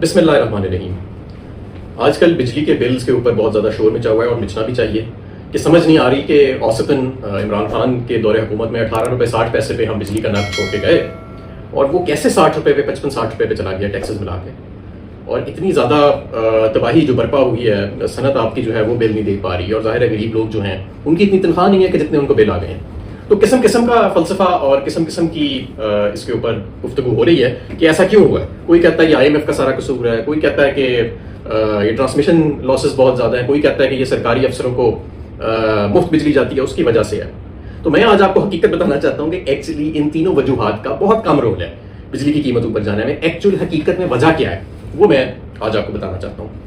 बिस्मिल्लाहिर्रहमानिर्रहीम। आजकल बिजली के बिल्स के ऊपर बहुत ज़्यादा शोर मचा हुआ है और मचना भी चाहिए कि समझ नहीं आ रही कि औसतन इमरान खान के दौरे हुकूमत में 18 रुपये 60 पैसे पे हम बिजली का नर्क छोड़ के गए और वो कैसे 60 रुपये पे 55-60 रुपये पे चला गया टैक्सेस मिला के। और इतनी ज़्यादा तबाही जो बर्पा हुई है, सनत आपकी जो है वो बिल नहीं दे पा रही और ज़ाहिर है गरीब लोग जो हैं उनकी इतनी तनख्वाह नहीं है कि जितने उनको बिल आ गए हैं। तो किस्म किस्म का फलसफा और किस्म किस्म की इसके ऊपर गुफ्तगू हो रही है कि ऐसा क्यों हुआ है। कोई कहता है ये IMF का सारा कसूर है, कोई कहता है कि ये ट्रांसमिशन लॉसेस बहुत ज़्यादा है, कोई कहता है कि ये सरकारी अफसरों को मुफ्त बिजली जाती है उसकी वजह से है। तो मैं आज आपको हकीकत बताना चाहता हूँ कि एक्चुअली इन तीनों वजूहात का बहुत कम रोल है बिजली की कीमत ऊपर जाने में। एक्चुअल हकीकत में वजह क्या है वो मैं आज आपको बताना चाहता हूँ।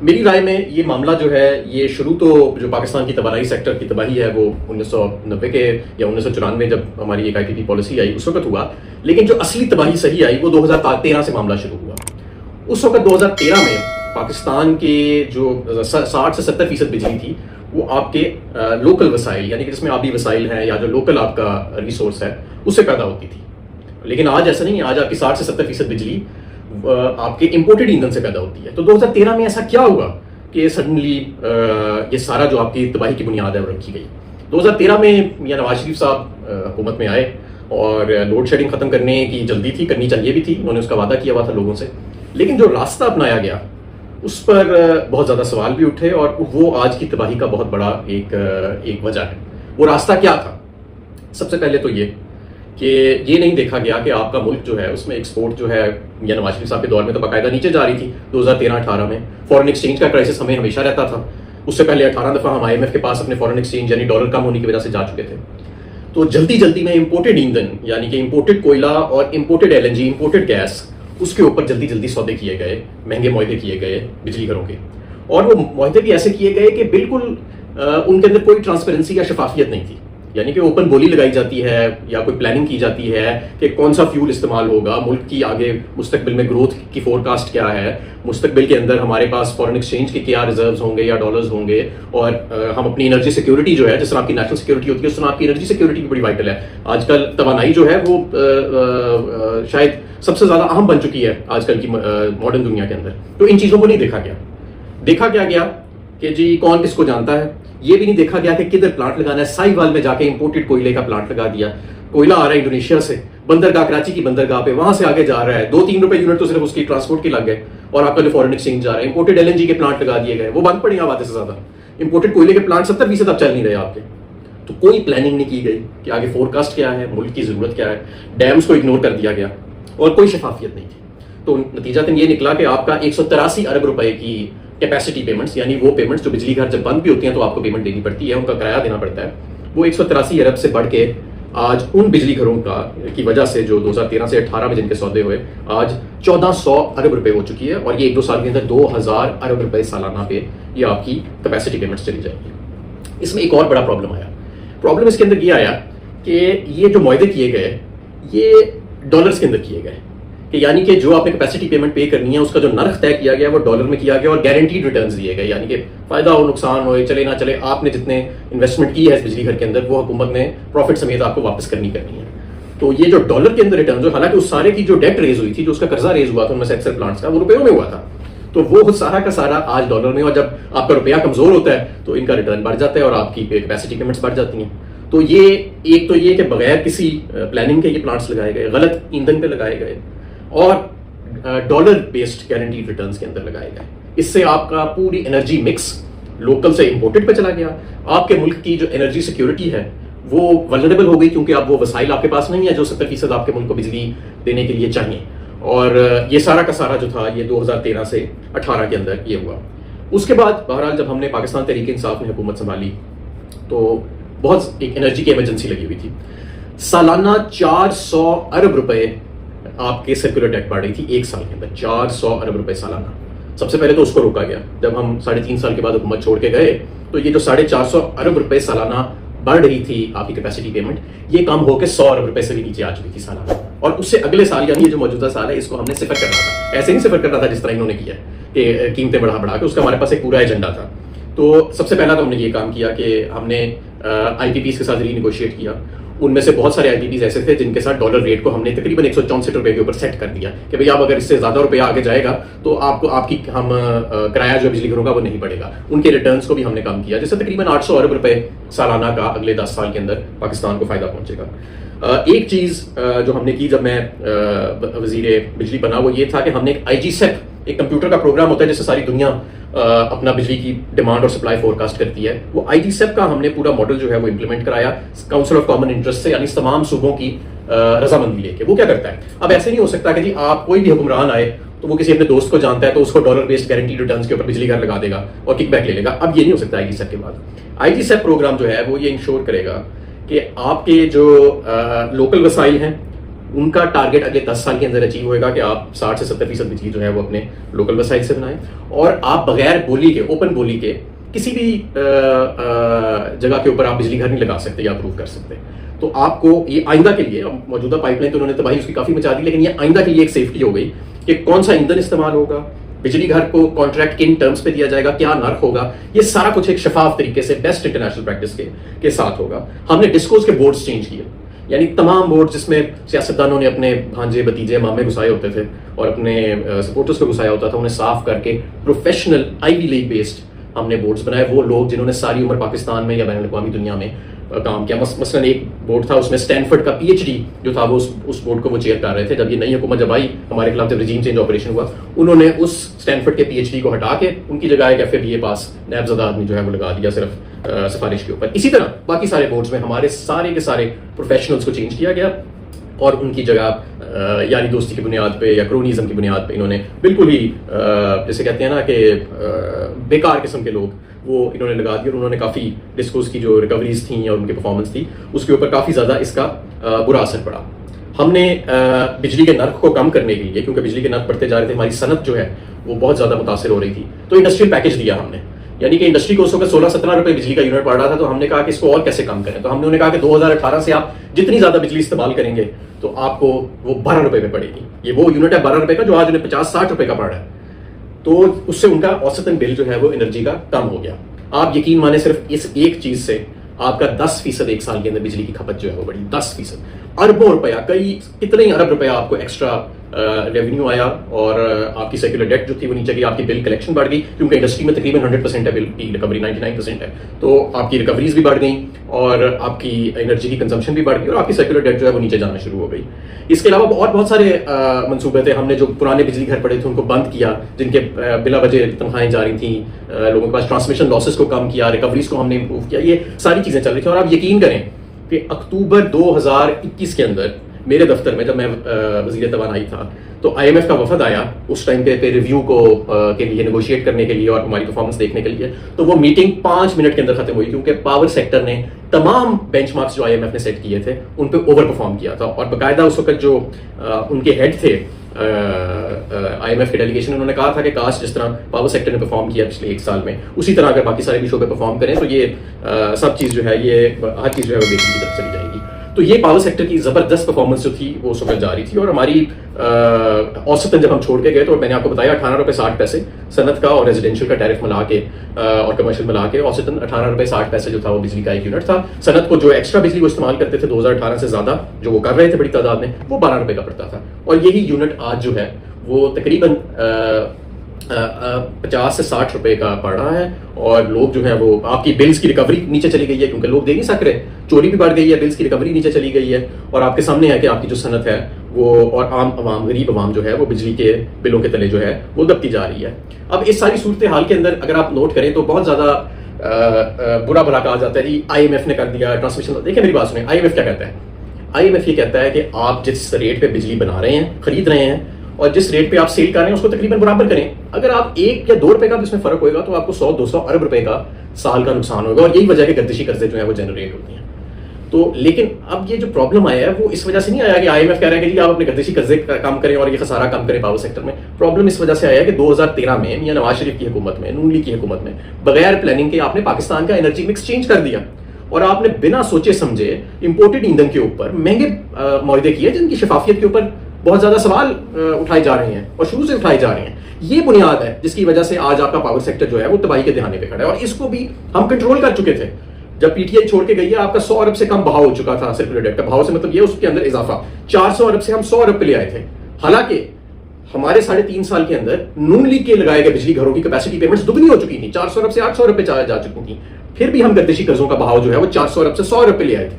मेरी राय में ये मामला जो है ये शुरू तो जो पाकिस्तान की तबाही सेक्टर की तबाही है वो 1990 के या 1994 जब हमारी एक IPP पॉलिसी आई उस वक्त हुआ, लेकिन जो असली तबाही सही आई वो 2013 से मामला शुरू हुआ। उस वक्त 2013 में पाकिस्तान के जो 60 से 70% बिजली थी वो आपके लोकल वसाइल यानी कि जिसमें आबी वसाइल हैं या जो लोकल आपका रिसोर्स है उससे पैदा होती थी। लेकिन आज ऐसा नहीं है, आज आपकी 60 से 70% बिजली आपके इंपोर्टेड ईंधन से पैदा होती है। तो 2013 में ऐसा क्या हुआ कि सडनली ये सारा जो आपकी तबाही की बुनियाद है वो रखी गई। 2013 में मियां नवाज शरीफ साहब हुकूमत में आए और लोड शेडिंग खत्म करने की जल्दी थी, करनी चाहिए भी थी, उन्होंने उसका वादा किया हुआ था लोगों से। लेकिन जो रास्ता अपनाया गया उस पर बहुत ज्यादा सवाल भी उठे और वो आज की तबाही का बहुत बड़ा एक वजह है। वो रास्ता क्या था? सबसे पहले तो ये कि ये नहीं देखा गया कि आपका मुल्क जो है उसमें एक्सपोर्ट जो है या नवाज शरीफ साहब के दौर में तो बाकायदा नीचे जा रही थी। 2013-18 में फॉरेन एक्सचेंज का क्राइसिस हमें हमेशा रहता था। उससे पहले 18 दफा हम IMF के पास अपने फॉरेन एक्सचेंज यानी डॉलर कम होने की वजह से जा चुके थे। तो जल्दी जल्दी में इंपोर्टेड ईंधन यानी कि इंपोर्टेड कोयला और इंपोर्टेड LNG, इंपोर्टेड गैस, उसके ऊपर जल्दी जल्दी सौदे किए गए, महंगे मुआहदे किए गए बिजली घरों के। और वो मुआहदे भी ऐसे किए गए कि बिल्कुल उनके अंदर कोई ट्रांसपेरेंसी या शफाफियत नहीं थी। यानी कि ओपन बोली लगाई जाती है या कोई प्लानिंग की जाती है कि कौन सा फ्यूल इस्तेमाल होगा, मुल्क की आगे मुस्तकबिल में ग्रोथ की फोरकास्ट क्या है, मुस्तकबिल के अंदर हमारे पास फॉरेन एक्सचेंज के क्या रिजर्व्स होंगे या डॉलर्स होंगे, और हम अपनी एनर्जी सिक्योरिटी जो है, जिस तरह आपकी नेशनल सिक्योरिटी होती है उस तरह आपकी एनर्जी सिक्योरिटी भी बड़ी वाइटल है। आजकल तवानाई जो है वो शायद सबसे ज्यादा अहम बन चुकी है आजकल की मॉडर्न दुनिया के अंदर। तो इन चीजों को नहीं देखा गया। देखा क्या गया कि जी कौन किसको जानता है, ये भी नहीं देखा गया कि किधर प्लांट लगाना है। साहिवाल में जाके इंपोर्टेड कोयले का प्लांट लगा दिया, कोयला आ रहा है इंडोनेशिया से, बंदरगाह कराची की बंदरगाह पे, वहां से आगे जा रहा है, 2-3 रुपए यूनिट तो सिर्फ उसकी ट्रांसपोर्ट के लग गए और आपका जो फॉरेन एक्सचेंज जा रहा है। इंपोर्टेड LNG के प्लांट लगा दिए गए, वो बंद पड़े आबादी से ज्यादा। इंपोर्टेड कोयले के प्लांट 70% अब चल नहीं रहे आपके। तो कोई प्लानिंग नहीं की गई कि आगे फोरकास्ट क्या है, मुल्क की जरूरत क्या है, डैम्स को इग्नोर कर दिया गया और कोई शफाफियत नहीं थी। तो नतीजतन ये निकला कि आपका 183 अरब रुपए की कैपेसिटी पेमेंट्स यानी वो पेमेंट्स जो बिजली घर जब बंद भी होती हैं तो आपको पेमेंट देनी पड़ती है, उनका किराया देना पड़ता है, वो 183 अरब से बढ़ के आज उन बिजली घरों का की वजह से जो 2013 से 18 में जिनके सौदे हुए आज 1400 अरब रुपए हो चुकी है। और ये 1-2 साल के अंदर 2000 अरब रुपए सालाना पे ये आपकी कैपेसिटी पेमेंट्स चली जाएगी। इसमें एक और बड़ा प्रॉब्लम आया। प्रॉब्लम इसके अंदर ये आया कि ये जो मुआहदे किए गए ये डॉलर्स के अंदर किए गए, यानी कि जो आपने कैपेसिटी पेमेंट पे करनी है उसका जो नर्ख तय किया गया वो डॉलर में किया गया और गारंटीड रिटर्न्स दिए गए, यानी कि फायदा हो नुकसान हो चले ना चले आपने जितने इन्वेस्टमेंट की है इस बिजली घर के अंदर वो हुकूमत ने प्रॉफिट समेत आपको वापस करनी है। तो ये जो डॉलर के अंदर रिटर्न जो हालांकि उस सारे की जो डेट रेज हुई थी, जो उसका कर्जा रेज हुआ था उनमें से एक्सेल प्लांट्स का, वो रुपयों में हुआ था। तो वो सारा का सारा आज डॉलर में, और जब आपका रुपया कमजोर होता है तो इनका रिटर्न बढ़ जाता है और आपकी कैपेसिटी पेमेंट्स बढ़ जाती हैं। तो ये एक तो ये कि बगैर किसी प्लानिंग के ये प्लांट्स लगाए गए, गलत ईंधन पे लगाए गए और डॉलर बेस्ड गारंटीड रिटर्न्स के अंदर लगाए गए। इससे आपका पूरी एनर्जी मिक्स लोकल से इंपोर्टेड पे चला गया। आपके मुल्क की जो एनर्जी सिक्योरिटी है वो वल्नरेबल हो गई क्योंकि अब वो वसाइल आपके पास नहीं है जो 70% आपके मुल्क को बिजली देने के लिए चाहिए। और ये सारा का सारा जो था ये 2013 से 18 के अंदर ये हुआ। उसके बाद बहरहाल जब हमने पाकिस्तान तहरीक इंसाफ ने हुकूमत संभाली तो बहुत एक एनर्जी की इमरजेंसी लगी हुई थी। सालाना 400 अरब रुपए आपके सर्कुलर डेट बढ़ रही थी एक साल के अंदर, 400 अरब रुपए सालाना। सबसे पहले तो उसको रोका गया। जब हम 3.5 साल के बाद हुकूमत छोड़ के गए तो ये जो 450 अरब रुपए सालाना बढ़ रही थी आपकी कैपेसिटी पेमेंट, ये कम होकर 100 अरब रुपए से भी नीचे आ चुकी थी सालाना। और उससे अगले साल यानी ये जो मौजूदा साल है इसको हमने सिफर करना था। ऐसे नहीं सिफर करना था जिस तरह इन्होंने किया कि कीमतें बढ़ा के, उसका हमारे पास एक पूरा एजेंडा था। तो सबसे पहला तो हमने ये काम किया कि हमने IPPs के साथ रीनेगोशिएट किया उनमें से बहुत सारे आईपीपीज ऐसे थे जिनके साथ डॉलर रेट को हमने तकरीबन 164 रुपए के ऊपर सेट कर दिया कि भाई आप अगर इससे ज्यादा रुपया आगे जाएगा तो आपको आपकी हम किराया जो बिजली घरों का वो नहीं बढ़ेगा। उनके रिटर्न्स को भी हमने कम किया, जिससे तकरीबन 800 अरब रुपए सालाना का अगले 10 साल के अंदर पाकिस्तान को फायदा पहुंचेगा। एक चीज जो हमने की जब मैं वजीर बिजली बना वो ये था कि हमने एक IGSEP, एक कंप्यूटर का प्रोग्राम होता है जिससे सारी दुनिया अपना बिजली की डिमांड और सप्लाई फोरकास्ट करती है, वो IGSEP का हमने पूरा मॉडल जो है वो इंप्लीमेंट कराया काउंसिल ऑफ कॉमन इंटरेस्ट से, यानी तमाम सूबों की रजामंदी लेके। वो क्या करता है, अब ऐसे नहीं हो सकता कि जी आप कोई भी हुक्मरान आए तो वो किसी अपने दोस्त को जानता है तो उसको डॉलर बेस्ड गारंटी रिटर्न्स के ऊपर बिजली घर लगा देगा और किकबैक ले लेगा। अब ये नहीं हो सकता IGSEP के बाद। IGSEP प्रोग्राम जो है वो ये इंश्योर करेगा कि आपके जो लोकल वसाइल हैं उनका टारगेट अगले 10 साल के अंदर अचीव होएगा कि आप 60 से 70% बिजली जो है वो अपने लोकल वसाइल से बनाएं, और आप बगैर बोली के, ओपन बोली के किसी भी जगह के ऊपर आप बिजली घर नहीं लगा सकते या अप्रूव कर सकते। तो आपको ये आइंदा के लिए, मौजूदा पाइपलाइन तो उन्होंने तबाही उसकी काफी मचा दी, लेकिन ये आइंदा के लिए एक सेफ्टी हो गई कि कौन सा ईंधन इस्तेमाल होगा, बिजली घर को कॉन्ट्रैक्ट किन टर्म्स पे दिया जाएगा, क्या नर्क होगा, ये सारा कुछ एक शफाफ तरीके से बेस्ट इंटरनेशनल प्रैक्टिस के साथ होगा। हमने डिस्कोस के बोर्ड्स चेंज किए, यानी तमाम बोर्ड जिसमें सियासतदानों ने अपने भांजे भतीजे मामे घुसाए होते थे और अपने सपोर्टर्स को घुसाया होता था, उन्हें साफ करके प्रोफेशनल आईवी लीग बेस्ड हमने बोर्ड्स बनाए। वो लोग जिन्होंने सारी उम्र पाकिस्तान में या बैन अवी दुनिया में काम किया। मसलन एक बोर्ड था, उसमें स्टैनफोर्ड का PhD जो था वो उस बोर्ड को वो चेयर कर रहे थे। जब ये नई हुकूमत जब आई हमारे खिलाफ, जब रिजीम चेंज ऑपरेशन हुआ, उन्होंने उस स्टैनफोर्ड के PhD को हटा के उनकी जगह एक FA पास नैबज़दा आदमी जो है वो लगा दिया सिर्फ सिफारिश के ऊपर। इसी तरह बाकी सारे बोर्ड्स में हमारे सारे के सारे प्रोफेशनल्स को चेंज किया गया और उनकी जगह यारी दोस्ती की बुनियाद पे या क्रोनिज्म की बुनियाद पे इन्होंने बिल्कुल ही जैसे कहते हैं ना कि बेकार किस्म के लोग वो इन्होंने लगा दिया, और उन्होंने काफ़ी डिस्कोस की जो रिकवरीज थी और उनकी परफॉर्मेंस थी उसके ऊपर काफ़ी ज़्यादा इसका बुरा असर पड़ा। हमने बिजली के नर्क को कम करने के लिए, क्योंकि बिजली के नर्क बढ़ते जा रहे थे, हमारी सनत जो है वो बहुत ज़्यादा मुतासर हो रही थी, तो इंडस्ट्रियल पैकेज दिया हमने, यानी कि इंडस्ट्री को उस वक्त 16-17 रुपए बिजली का यूनिट पड़ रहा था। तो हमने कहा कि इसको और कैसे कम करें, तो हमने उन्हें कहा कि 2018 से आप जितनी ज्यादा बिजली इस्तेमाल करेंगे तो आपको वो 12 रुपए में पड़ेगी। ये वो यूनिट है 12 रुपए का जो आज उन्हें 50-60 रुपए का पड़ रहा है, तो उससे उनका औसतन बिल जो है वो एनर्जी का कम हो गया। आप यकीन माने सिर्फ इस एक चीज से आपका 10% एक साल के अंदर बिजली की खपत जो है वो बढ़ी। 10%, अरबों रुपया, कई कितने ही अरब रुपया आपको एक्स्ट्रा रेवेन्यू आया, और आपकी सेक्युलर डेट जो थी वो नीचे गई, आपकी बिल कलेक्शन बढ़ गई, क्योंकि इंडस्ट्री में तकरीबन 100% है बिल की रिकवरी, 99% है, तो आपकी रिकवरीज भी बढ़ गई और आपकी एनर्जी की कंजम्पशन भी बढ़ गई और आपकी सेक्युलर डेट जो है वो नीचे जाना शुरू हो गई। इसके अलावा और बहुत सारे मंसूबे थे। हमने जो पुराने बिजली घर पड़े थे उनको बंद किया, जिनके बिला वजह तनख्वाहें जा रही थी, लोगों के पास ट्रांसमिशन लॉसेस को कम किया, रिकवरीज को हमने इंप्रूव किया, ये सारी चीजें चल रही थी। और आप यकीन करें कि अक्टूबर 2021 के अंदर मेरे दफ्तर में जब मैं वजीर तवानाई था तो IMF का वफद आया उस टाइम पे रिव्यू को के लिए, नेगोशिएट करने के लिए और हमारी परफॉर्मेंस देखने के लिए। तो वो मीटिंग 5 मिनट के अंदर खत्म हुई, क्योंकि पावर सेक्टर ने तमाम बेंचमार्क्स जो IMF ने सेट किए थे उन पे ओवर परफॉर्म किया था। और बाकायदा उस वक्त जो उनके हेड थे IMF के डेलीगेशन, उन्होंने कहा था कि काश जिस तरह पावर सेक्टर ने परफॉर्म किया पिछले 1 साल में, उसी तरह अगर बाकी सारे भी शोबे परफॉर्म करें तो ये सब चीज़ जो है, ये हर चीज़ जो है वो बेहतरीन की तरफ चली जाएगी। तो ये पावर सेक्टर की जबरदस्त परफॉर्मेंस जो थी वो उस वक्त जारी थी, और हमारी औसतन जब हम छोड़ के गए तो मैंने आपको बताया 18 रुपए 60 पैसे सनत का और रेजिडेंशियल का टैरिफ मिला के और कमर्शियल मिला के औसतन 18 रुपए 60 पैसे जो था वो बिजली का एक यूनिट था। सनत को जो एक्स्ट्रा बिजली वो इस्तेमाल करते थे 2018 से ज्यादा जो वो कर रहे थे बड़ी तादाद में, वो 12 रुपए का पड़ता था। और यही यूनिट आज जो है वो तकरीबन 50 से 60 रुपए का पड़ रहा है, और लोग जो है वो आपकी बिल्स की रिकवरी नीचे चली गई है, क्योंकि लोग दे नहीं सक रहे, चोरी भी बढ़ गई है, बिल्स की रिकवरी नीचे चली गई है, और आपके सामने है कि आपकी जो सनत है वो और आम आवाम, गरीब आवाम जो है वो बिजली के बिलों के तले जो है वो दबती जा रही है। अब इस सारी सूरत हाल के अंदर अगर आप नोट करें तो बहुत ज्यादा बुरा भला कहा जाता है जी IMF ने कर दिया ट्रांसमिशन। देखिए मेरी बात सुने, IMF क्या कहता है? IMF ये कहता है कि आप जिस रेट पे बिजली बना रहे हैं, खरीद रहे हैं, और जिस रेट पे आप सेल कर रहे हैं उसको तकरीबन बराबर करें। अगर आप 1 या 2 रुपए का भी इसमें फर्क होगा तो आपको 100-200 अरब रुपए का साल का नुकसान होगा, और यही वजह के गर्दिशी कर्जे जो है वो जनरेट होती हैं। तो लेकिन अब ये जो प्रॉब्लम आया है वो इस वजह से नहीं आया कि IMF कह रहा है कि जी आप अपने गर्दिशी कर्जे कम करें और ये खसारा कम करें पावर सेक्टर में। प्रॉब्लम इस वजह से आया है कि 2013 में मियां नवाज शरीफ की हुकूमत में, नून लीग की हुकूमत में, बगैर प्लानिंग के आपने पाकिस्तान का एनर्जी मिक्स चेंज कर दिया, और आपने बिना सोचे समझे इंपोर्टेड ईंधन के ऊपर महंगे मुआहदे किए जिनकी शफाफियत के ऊपर बहुत ज्यादा सवाल उठाए जा रहे हैं और शुरू से उठाए जा रहे हैं। ये बुनियाद है जिसकी वजह से आज आपका पावर सेक्टर जो है वो तबाही के दहाने पे खड़ा है, और इसको भी हम कंट्रोल कर चुके थे। जब पीटीआई छोड़ के गई है आपका 100 अरब से कम बहाव हो चुका था सर्कुलर डेट का। बहाव से मतलब ये उसके अंदर इजाफा 400 अरब से हम 100 अरब पे ले आए थे। हालांकि हमारे 3.5 साल के अंदर नून लीग के लगाए गए बिजली घरों की कैपेसिटी पेमेंट्स दुगनी हो चुकी थी, 400 अरब से 800 अरब पे जा चुकी थी। फिर भी हम गर्दिशी कर्जों का बहाव जो है वो 400 अरब से 100 अरब पे ले आए थे।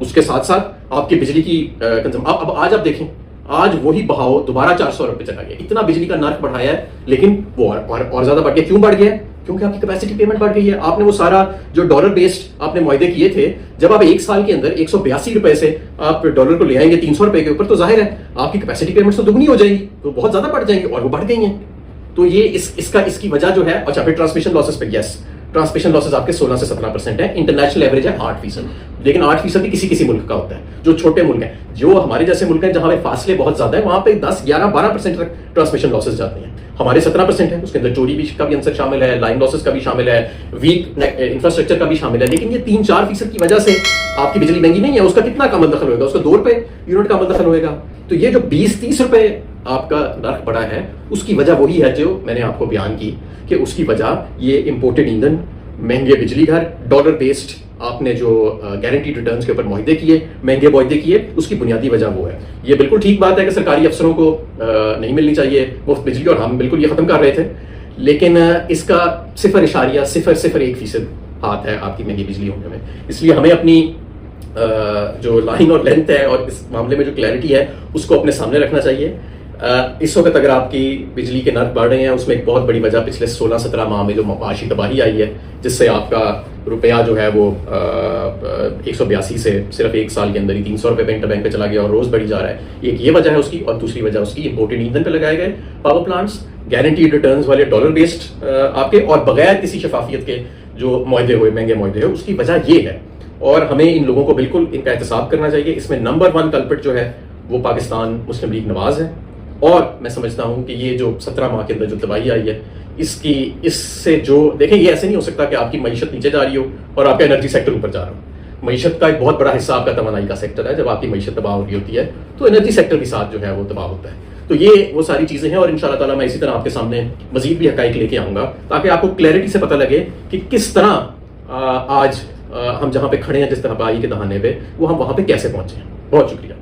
उसके साथ साथ आपकी बिजली की कंज्यूम अब आज आप देखें, आज वही बहाव दोबारा 400 अरब पे चला गया। इतना बिजली का नर्क बढ़ाया है, लेकिन वो और ज्यादा बढ़ गया। क्यों बढ़ गया? क्योंकि आपकी कैपेसिटी पेमेंट बढ़ गई है। आपने वो सारा जो डॉलर बेस्ड आपने मुआहदे किए थे, जब आप 1 साल के अंदर 182 रुपए से आप डॉलर को ले आएंगे 300 रुपए के ऊपर, तो जाहिर है आपकी कैपेसिटी पेमेंट तो दुगनी हो जाएगी, तो बहुत ज्यादा बढ़ जाएंगी, और वो बढ़ गई हैं। तो ये इसकी वजह जो है। अच्छा, फिर ट्रांसमिशन लॉसेस पे, यस, ट्रांसमिशन लॉसेस आपके 16 से 17% है। इंटरनेशनल एवरेज है 8%, लेकिन 8% भी किसी मुल्क का होता है। जो छोटे मुल्क हैं, जो हमारे जैसे मुल्क हैं जहां पे फासले बहुत ज्यादा है, वहां पे 10, 11, 12% तक ट्रांसमिशन लॉसेस जाते हैं। हमारे 17% है, उसके अंदर चोरी भी का भी अंसर शामिल है, लाइन लॉसेस का भी शामिल है, वीक इंफ्रास्ट्रक्चर का भी शामिल है। लेकिन ये 3-4% की वजह से आपकी बिजली महंगी नहीं है। उसका कितना कम दखल होगा? उसका 2 रुपए यूनिट का दखल होगा। तो ये जो 20-30 रुपए आपका नर्क बढ़ा है, उसकी वजह वही है जो मैंने आपको बयान की, कि उसकी वजह ये इंपोर्टेड ईंधन, महंगे बिजली घर, डॉलर बेस्ड आपने जो गारंटीड रिटर्न्स के ऊपर मुआहदे किए, महंगे मुआहदे किए, उसकी बुनियादी वजह वो है। ये बिल्कुल ठीक बात है कि सरकारी अफसरों को नहीं मिलनी चाहिए मुफ्त बिजली, और हम बिल्कुल ये खत्म कर रहे थे, लेकिन इसका 0.01% हाथ है आपकी महंगी बिजली होने में। इसलिए हमें अपनी जो लाइन और लेंथ है और इस मामले में जो क्लैरिटी है उसको अपने सामने रखना चाहिए। इस वक्त अगर आपकी बिजली के नर्क बढ़ रहे हैं, उसमें एक बहुत बड़ी वजह पिछले 16-17 माह में जो माशी तबाही आई है, जिससे आपका रुपया जो है वो 182 से सिर्फ 1 साल के अंदर ही 300 रुपये बैंक पे चला गया और रोज बढ़ी जा रहा है। एक ये वजह है उसकी, और दूसरी वजह उसकी इंपोर्टेड ईंधन पे लगाए गए पावर प्लांट्स, गारंटीड रिटर्न्स वाले डॉलर बेस्ड आपके, और बगैर किसी शफाफियत के जो मुआहदे हुए, महंगे मुआहदे हुए, उसकी वजह ये है। और हमें इन लोगों को बिल्कुल इनका एहतसाब करना चाहिए। इसमें नंबर 1 कल्प्रिट जो है वो पाकिस्तान मुस्लिम लीग नवाज है, और मैं समझता हूं कि ये जो 17 माह के अंदर जो तबाही आई है, इससे जो देखें, ये ऐसे नहीं हो सकता कि आपकी मईशत नीचे जा रही हो और आपका एनर्जी सेक्टर ऊपर जा रहा हो। मईशत का एक बहुत बड़ा हिस्सा आपका तवानाई का सेक्टर है। जब आपकी मईशत तबाह हो रही होती है तो एनर्जी सेक्टर के साथ जो है वो तबाह होता है। तो ये वो सारी चीजें हैं, और इंशाअल्लाह ताला मैं इसी तरह आपके सामने मजीद भी हकाइक लेके आऊंगा, ताकि आपको क्लैरिटी से पता लगे कि किस तरह आज हम जहां पे खड़े हैं, जिस तबाही के दहाने पे, वो हम वहां पे कैसे पहुंचे हैं। बहुत शुक्रिया।